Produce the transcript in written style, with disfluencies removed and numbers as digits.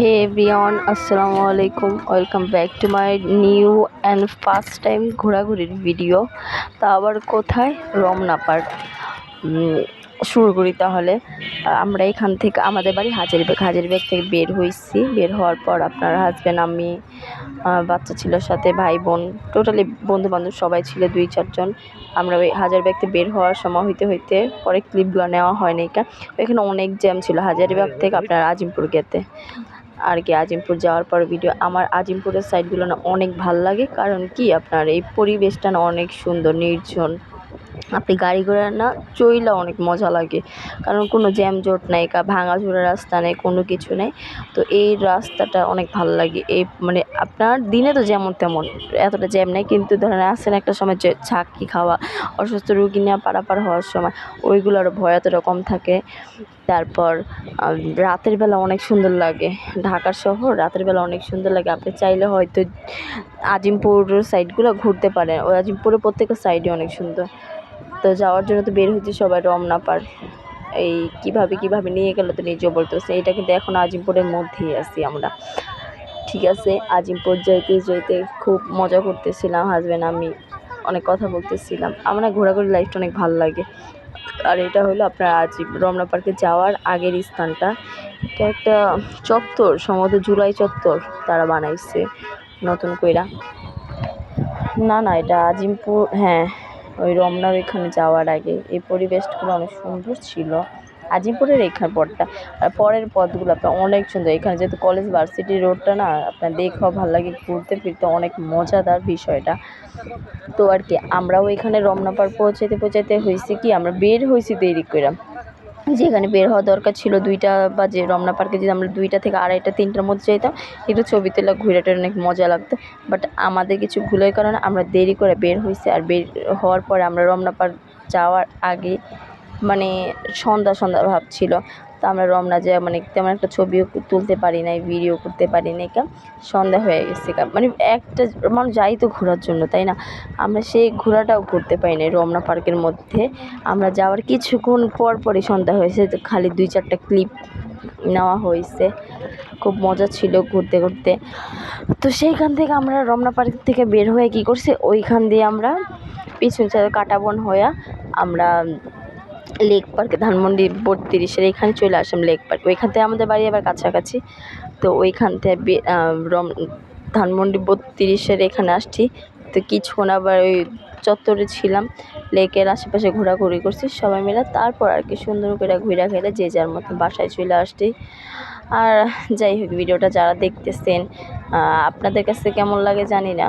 হে everyone, আসসালামু আলাইকুম। Welcome back to my new and first time ঘোরাঘুরির ভিডিও। তা আবার কোথায়? রমনা পার্ক। শুরু করি তাহলে। আমরা এখান থেকে আমাদের বাড়ি হাজারীবাগ থেকে বের হয়েছি। বের হওয়ার পর আপনার হাজব্যান্ড, আমি, বাচ্চা ছিল সাথে, ভাই বোন, টোটালি বন্ধুবান্ধব সবাই ছিল 2-4 জন। আমরা ওই হাজারীবাগ থেকে বের হওয়ার সময় হইতে পরে ক্লিপগুলো নেওয়া হয়নি, কারণ এখানে অনেক জ্যাম ছিল হাজারীবাগ থেকে আপনার আজিমপুর গেতে আর কি। আজিমপুর যাওয়ার পর ভিডিও আমার আজিমপুরের সাইডগুলো না অনেক ভাল লাগে, কারণ কি আপনার এই পরিবেশটা না অনেক সুন্দর, নির্জন। আপনি গাড়ি ঘোড়া না চইলা অনেক মজা লাগে, কারণ কোনো জ্যামজট নাই, ভাঙাচোরা রাস্তা নেই, কোনো কিছু নেই। তো এই রাস্তাটা অনেক ভালো লাগে। এই মানে আপনার দিনে তো যেমন তেমন এতটা জ্যাম নেই, কিন্তু ধরেন আসেন একটা সময় যে ঝাঁকি খাওয়া, অসুস্থ রুগী নিয়ে পারাপার হওয়ার সময় ওইগুলোর ভয় এতটা কম থাকে। তারপর রাতের বেলা অনেক সুন্দর লাগে। ঢাকার শহর রাতের বেলা অনেক সুন্দর লাগে। আপনি চাইলে হয়তো আজিমপুর সাইডগুলো ঘুরতে পারেন। ওই আজিমপুরের প্রত্যেকটা সাইডই অনেক সুন্দর। তো যাওয়ার জন্য তো বের হয়েছি সবাই রমনা পার্ক। এই কীভাবে নিয়ে গেল তো নিজেও বলতে পারছি। এটা কিন্তু এখন আজিমপুরের মধ্যেই আছি আমরা। ঠিক আছে, আজিমপুর যাইতে খুব মজা করতেছিলাম হাজব্যান্ড আমি, অনেক কথা বলতেছিলাম। আমার ঘোরাঘুরি লাইফটা অনেক ভালো লাগে। আর এটা হলো আপনার রমনা পার্কে যাওয়ার আগের স্থানটা। এটা একটা চত্বর, সম্ভবত জুলাই চত্বর তারা বানাইছে নতুন কইরা। না এটা আজিমপুর, হ্যাঁ, ওই রমনার ওইখানে যাওয়ার আগে এই পরিবেশগুলো অনেক সুন্দর ছিল। আজিমপুরের এখান পথটা আর পরের পথগুলো আপনার অনেক সুন্দর। এখানে যেহেতু কলেজ ভার্সিটি রোডটা না আপনার দেখেও ভালো লাগে, ঘুরতে ফিরতে অনেক মজাদার বিষয়টা। তো আর কি আমরাও এখানে রমনা পার্ক পৌঁছাইতে হয়েছে কি, আমরা বের হয়েছি দেরি করে। যেখানে বের হওয়া দরকার ছিল 2টা বাজে, রমনা পার্কে যদি আমরা 2টা থেকে 2:30 3টার মধ্যে যেতাম, একটু ছবি তোলা ঘুরেটা অনেক মজা লাগতো। বাট আমাদের কিছু ভুলের কারণে আমরা দেরি করে বের হয়েছি। আর বের হওয়ার পরে আমরা রমনা পার্ক যাওয়ার আগে মানে সন্ধ্যা ভাব ছিল। তো আমরা রমনা যায় মানে তেমন একটা ছবিও তুলতে পারি নাই, ভিডিও করতে পারি নাই, কারণ সন্ধ্যা হয়ে গেছে। মানে একটা মানুষ যাই তো ঘোরার জন্য, তাই না? আমরা সেই ঘোরাটাও করতে পারি নাই রমনা পার্কের মধ্যে। আমরা যাওয়ার কিছুক্ষণ পরই সন্ধ্যা হয়েছে, তো খালি 2-4টা ক্লিপ নেওয়া হয়েছে। খুব মজা ছিল ঘুরতে। তো সেইখান থেকে আমরা রমনা পার্ক থেকে বের হয়ে কী করছি, ওইখান দিয়ে আমরা পিছন কাটাবন হয়ে আমরা লেক পার্কে, ধানমন্ডি 32-এর এখানে চলে আসলাম লেক পার্ক। ওইখান থেকে আমাদের বাড়ি আবার কাছাকাছি। তো ওইখান থেকে ধানমন্ডি 32-এর এখানে আসছি। তো কিছুক্ষণ আবার ওই চত্বরে ছিলাম, লেকের আশেপাশে ঘোরাঘুরি করছি সবাই মিলে। তারপর আর কি সুন্দর করে ঘুরা খেলে যে যার মতো বাসায় চলে আসছি। আর যাই হোক, ভিডিওটা যারা দেখতেছেন আপনাদের কাছে কেমন লাগে জানি না।